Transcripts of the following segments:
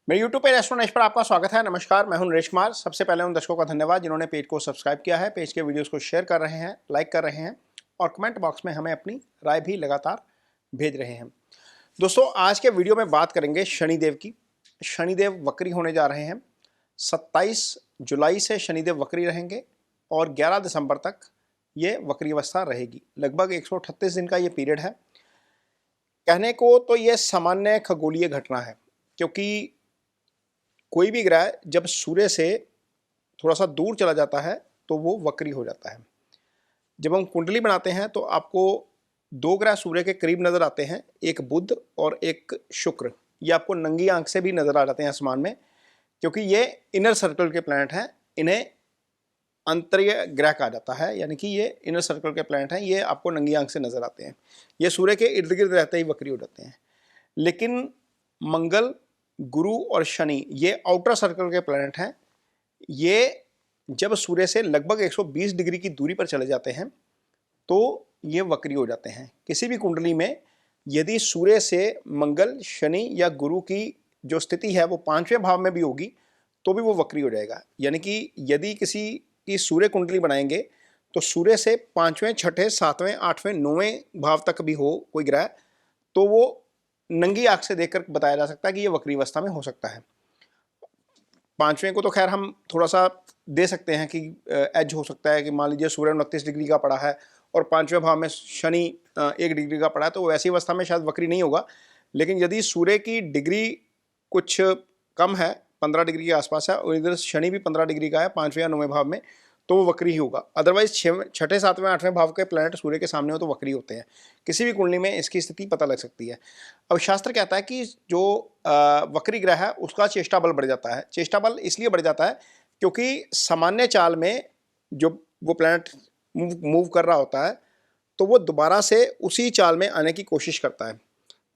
मेरे YouTube पे astronaut पर आपका स्वागत है। नमस्कार, मैं हूं नरेश कुमार। सबसे पहले उन दर्शकों का धन्यवाद जिन्होंने पेज को सब्सक्राइब किया है, पेज के वीडियोस को शेयर कर रहे हैं, लाइक कर रहे हैं और कमेंट बॉक्स में हमें अपनी राय भी लगातार भेज रहे हैं। दोस्तों, आज के वीडियो में बात करेंगे शनिदेव की। शनिदेव वक्री होने जा रहे हैं। 27 जुलाई से शनिदेव वक्री रहेंगे और 11 दिसंबर तक ये वक्री अवस्था रहेगी। लगभग 138 दिन का ये पीरियड है। कहने को तो ये सामान्य खगोलीय घटना है, क्योंकि कोई भी ग्रह जब सूर्य से थोड़ा सा दूर चला जाता है तो वो वक्री हो जाता है। जब हम कुंडली बनाते हैं तो आपको दो ग्रह सूर्य के करीब नजर आते हैं, एक बुध और एक शुक्र। ये आपको नंगी आंख से भी नजर आ जाते हैं आसमान में, क्योंकि ये इनर सर्कल के प्लैनेट हैं। इन्हें अंतरीय ग्रह कहा जाता है, यानी कि ये इनर सर्कल के प्लैनेट हैं। ये आपको नंगी आंख से नजर आते हैं। ये सूर्य के इर्द गिर्द रहते ही वक्री हो जाते हैं। लेकिन मंगल, गुरु और शनि ये आउटर सर्कल के प्लैनेट हैं। ये जब सूर्य से लगभग 120 डिग्री की दूरी पर चले जाते हैं तो ये वक्री हो जाते हैं। किसी भी कुंडली में यदि सूर्य से मंगल, शनि या गुरु की जो स्थिति है वो 5वें भाव में भी होगी तो भी वो वक्री हो जाएगा। यानी कि यदि किसी की सूर्य कुंडली बनाएंगे तो सूर्य से 5वें, 6ठे, 7वें, 8वें, 9वें भाव तक भी हो कोई ग्रह तो वो नंगी आंख से देखकर बताया जा सकता है कि ये वक्री अवस्था में हो सकता है। 5वें को तो खैर हम थोड़ा सा दे सकते हैं कि एज हो सकता है कि मान लीजिए सूर्य 29 डिग्री का पड़ा है और 5वें भाव में शनि 1 डिग्री का पड़ा है, तो वैसी अवस्था में शायद वक्री नहीं होगा। लेकिन यदि सूर्य की डिग्री कुछ कम है, 15 डिग्री के आसपास है, और इधर शनि भी 15 डिग्री का है 5वें या 9वें भाव में, तो वो वक्री ही होगा। अदरवाइज 6ठे, 7वें, 8वें भाव के प्लैनेट सूर्य के सामने हो तो वक्री होते हैं। किसी भी कुंडली में इसकी स्थिति पता लग सकती है। अब शास्त्र कहता है कि जो वक्री ग्रह है उसका चेष्टा बल बढ़ जाता है। चेष्टा बल इसलिए बढ़ जाता है क्योंकि सामान्य चाल में जो वो प्लैनेट मूव कर रहा होता है तो वो दोबारा से उसी चाल में आने की कोशिश करता है।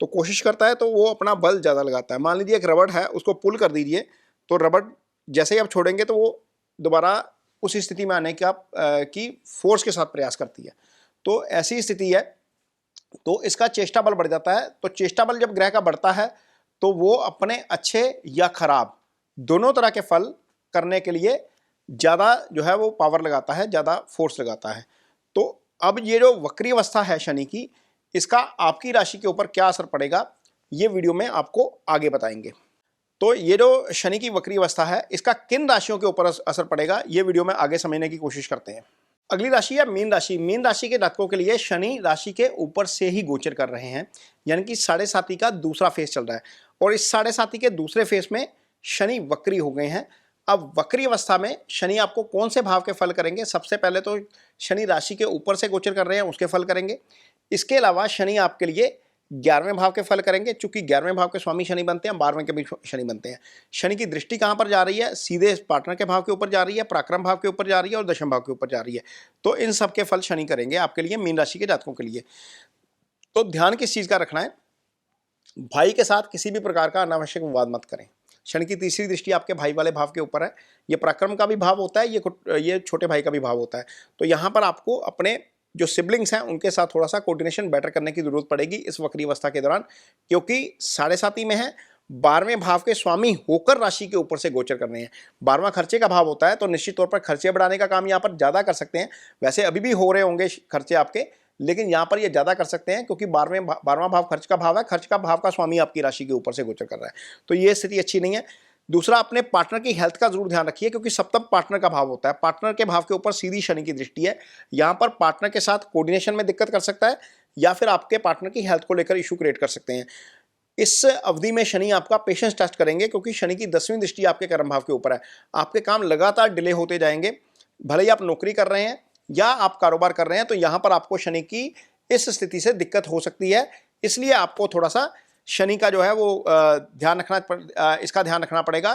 तो कोशिश करता है तो वो अपना बल ज़्यादा लगाता है। मान लीजिए एक रबड़ है, उसको पुल कर दीजिए तो रबड़ जैसे ही आप छोड़ेंगे तो वो दोबारा उस स्थिति में आने की फोर्स के साथ प्रयास करती है। तो ऐसी स्थिति है, तो इसका चेष्टा बल बढ़ जाता है। तो चेष्टा बल जब ग्रह का बढ़ता है तो वो अपने अच्छे या खराब दोनों तरह के फल करने के लिए ज़्यादा जो है वो पावर लगाता है, ज़्यादा फोर्स लगाता है। तो अब ये जो वक्री अवस्था है शनि की, इसका आपकी राशि के ऊपर क्या असर पड़ेगा ये वीडियो में आपको आगे बताएंगे। तो ये जो शनि की वक्री अवस्था है इसका किन राशियों के ऊपर असर पड़ेगा ये वीडियो में आगे समझने की कोशिश करते हैं। अगली राशि है मीन राशि। मीन राशि के जातकों के लिए शनि राशि के ऊपर से ही गोचर कर रहे हैं, यानी कि 7.5 का दूसरा फेज चल रहा है और इस 7.5 के दूसरे फेज में शनि वक्री हो गए हैं। अब वक्री अवस्था में शनि आपको कौन से भाव के फल करेंगे? सबसे पहले तो शनि राशि के ऊपर से गोचर कर रहे हैं, उसके फल करेंगे। इसके अलावा शनि आपके लिए 11वें भाव के फल करेंगे, चूंकि 11वें भाव के स्वामी शनि बनते हैं, 12वें के भी शनि बनते हैं। शनि की दृष्टि कहां पर जा रही है? सीधे पार्टनर के भाव के ऊपर जा रही है, पराक्रम भाव के ऊपर जा रही है और दशम भाव के ऊपर जा रही है। तो इन सब के फल शनि करेंगे आपके लिए, मीन राशि के जातकों के लिए। तो ध्यान किस चीज का रखना है? भाई के साथ किसी भी प्रकार का अनावश्यक विवाद मत करें। शनि की तीसरी दृष्टि आपके भाई वाले भाव के ऊपर है। ये पराक्रम का भी भाव होता है, ये छोटे भाई का भी भाव होता है। तो यहाँ पर आपको अपने जो सिबलिंग्स हैं उनके साथ थोड़ा सा कोऑर्डिनेशन बेटर करने की जरूरत पड़ेगी इस वक्री अवस्था के दौरान, क्योंकि 7.5 में है, 12वें भाव के स्वामी होकर राशि के ऊपर से गोचर कर रहे हैं। 12वां खर्चे का भाव होता है, तो निश्चित तौर पर खर्चे बढ़ाने का काम यहाँ पर ज्यादा कर सकते हैं। वैसे अभी भी हो रहे होंगे खर्चे आपके, लेकिन यहाँ पर ये ज्यादा कर सकते हैं क्योंकि 12वां भाव खर्च का भाव है। खर्च का भाव का स्वामी आपकी राशि के ऊपर से गोचर कर रहा है, तो ये स्थिति अच्छी नहीं है। दूसरा, अपने पार्टनर की हेल्थ का जरूर ध्यान रखिए, क्योंकि सप्तम पार्टनर का भाव होता है। पार्टनर के भाव के ऊपर सीधी शनि की दृष्टि है। यहां पर पार्टनर के साथ कोऑर्डिनेशन में दिक्कत कर सकता है या फिर आपके पार्टनर की हेल्थ को लेकर इशू क्रिएट कर सकते हैं। इस अवधि में शनि आपका पेशेंस टेस्ट करेंगे, क्योंकि शनि की 10वीं दृष्टि आपके कर्म भाव के ऊपर है। आपके काम लगातार डिले होते जाएंगे, भले ही आप नौकरी कर रहे हैं या आप कारोबार कर रहे हैं, तो यहां पर आपको शनि की इस स्थिति से दिक्कत हो सकती है। इसलिए आपको थोड़ा सा शनि का जो है वो इसका ध्यान रखना पड़ेगा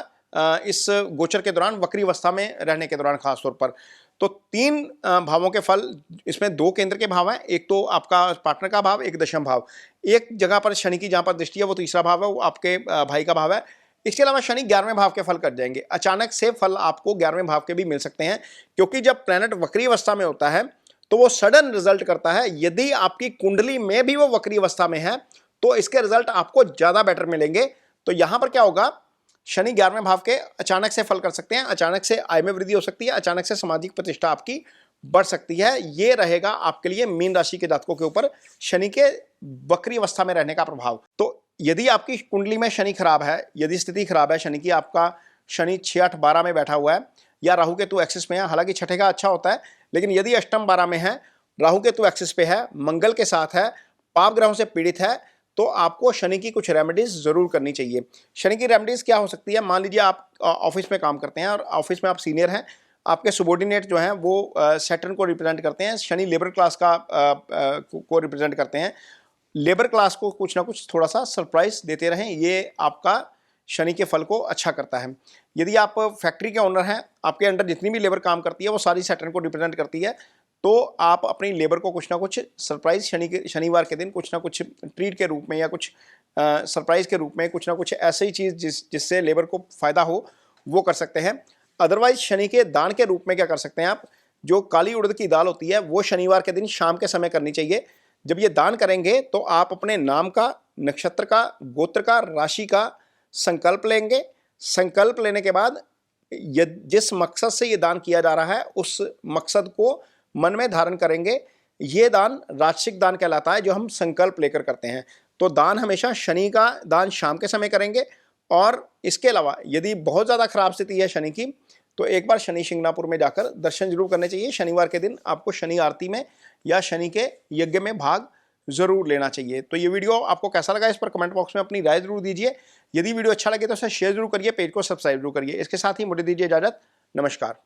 इस गोचर के दौरान, वक्री अवस्था में रहने के दौरान खासतौर पर। तो 3 भावों के फल, इसमें 2 केंद्र के भाव हैं, एक तो आपका पार्टनर का भाव, एक दशम भाव। एक जगह पर शनि की जहां पर दृष्टि है वो तीसरा भाव है, वो आपके भाई का भाव है। इसके अलावा शनि 11वें भाव के फल कर जाएंगे। अचानक से फल आपको 11वें भाव के भी मिल सकते हैं, क्योंकि जब प्लैनेट वक्री अवस्था में होता है तो वो सडन रिजल्ट करता है। यदि आपकी कुंडली में भी वो वक्री अवस्था में है तो इसके रिजल्ट आपको ज्यादा बेटर मिलेंगे। तो यहां पर क्या होगा, शनि 11वें भाव के अचानक से फल कर सकते हैं, अचानक से आय में वृद्धि हो सकती है, अचानक से सामाजिक प्रतिष्ठा आपकी बढ़ सकती है। ये रहेगा आपके लिए मीन राशि के जातकों के ऊपर शनि के वक्री अवस्था में रहने का प्रभाव। तो यदि आपकी कुंडली में शनि खराब है, यदि स्थिति खराब है शनि की, आपका शनि 6, 8, 12 में बैठा हुआ है या राहु केतु एक्सिस में है, हालांकि छठे का अच्छा होता है, लेकिन यदि अष्टम 12 में है, राहु केतु एक्सिस पे है, मंगल के साथ है, पाप ग्रहों से पीड़ित है, तो आपको शनि की कुछ रेमेडीज जरूर करनी चाहिए। शनि की रेमेडीज क्या हो सकती है? मान लीजिए आप ऑफिस में काम करते हैं और ऑफिस में आप सीनियर हैं, आपके सबॉर्डिनेट जो हैं वो सैटर्न को रिप्रेजेंट करते हैं, शनि लेबर क्लास को रिप्रेजेंट करते हैं। लेबर क्लास को कुछ ना कुछ थोड़ा सा सरप्राइज देते रहें, ये आपका शनि के फल को अच्छा करता है। यदि आप फैक्ट्री के ओनर हैं, आपके अंडर जितनी भी लेबर काम करती है वो सारी सैटर्न को रिप्रेजेंट करती है, तो आप अपनी लेबर को कुछ ना कुछ सरप्राइज शनिवार के दिन कुछ ना कुछ ट्रीट के रूप में या कुछ सरप्राइज के रूप में कुछ ना कुछ ऐसी ही चीज़ जिससे लेबर को फायदा हो वो कर सकते हैं। अदरवाइज शनि के दान के रूप में क्या कर सकते हैं आप? जो काली उड़द की दाल होती है वो शनिवार के दिन शाम के समय करनी चाहिए। जब ये दान करेंगे तो आप अपने नाम का, नक्षत्र का, गोत्र का, राशि का संकल्प लेंगे। संकल्प लेने के बाद जिस मकसद से ये दान किया जा रहा है उस मकसद को मन में धारण करेंगे। ये दान राजसिक दान कहलाता है जो हम संकल्प लेकर करते हैं। तो दान हमेशा शनि का दान शाम के समय करेंगे। और इसके अलावा यदि बहुत ज़्यादा खराब स्थिति है शनि की, तो एक बार शनि शिंगणापुर में जाकर दर्शन जरूर करने चाहिए। शनिवार के दिन आपको शनि आरती में या शनि के यज्ञ में भाग जरूर लेना चाहिए। तो ये वीडियो आपको कैसा लगा इस पर कमेंट बॉक्स में अपनी राय जरूर दीजिए। यदि वीडियो अच्छा लगे तो इसे शेयर जरूर करिए, पेज को सब्सक्राइब जरूर करिए। इसके साथ ही मुझे दीजिए इजाजत। नमस्कार।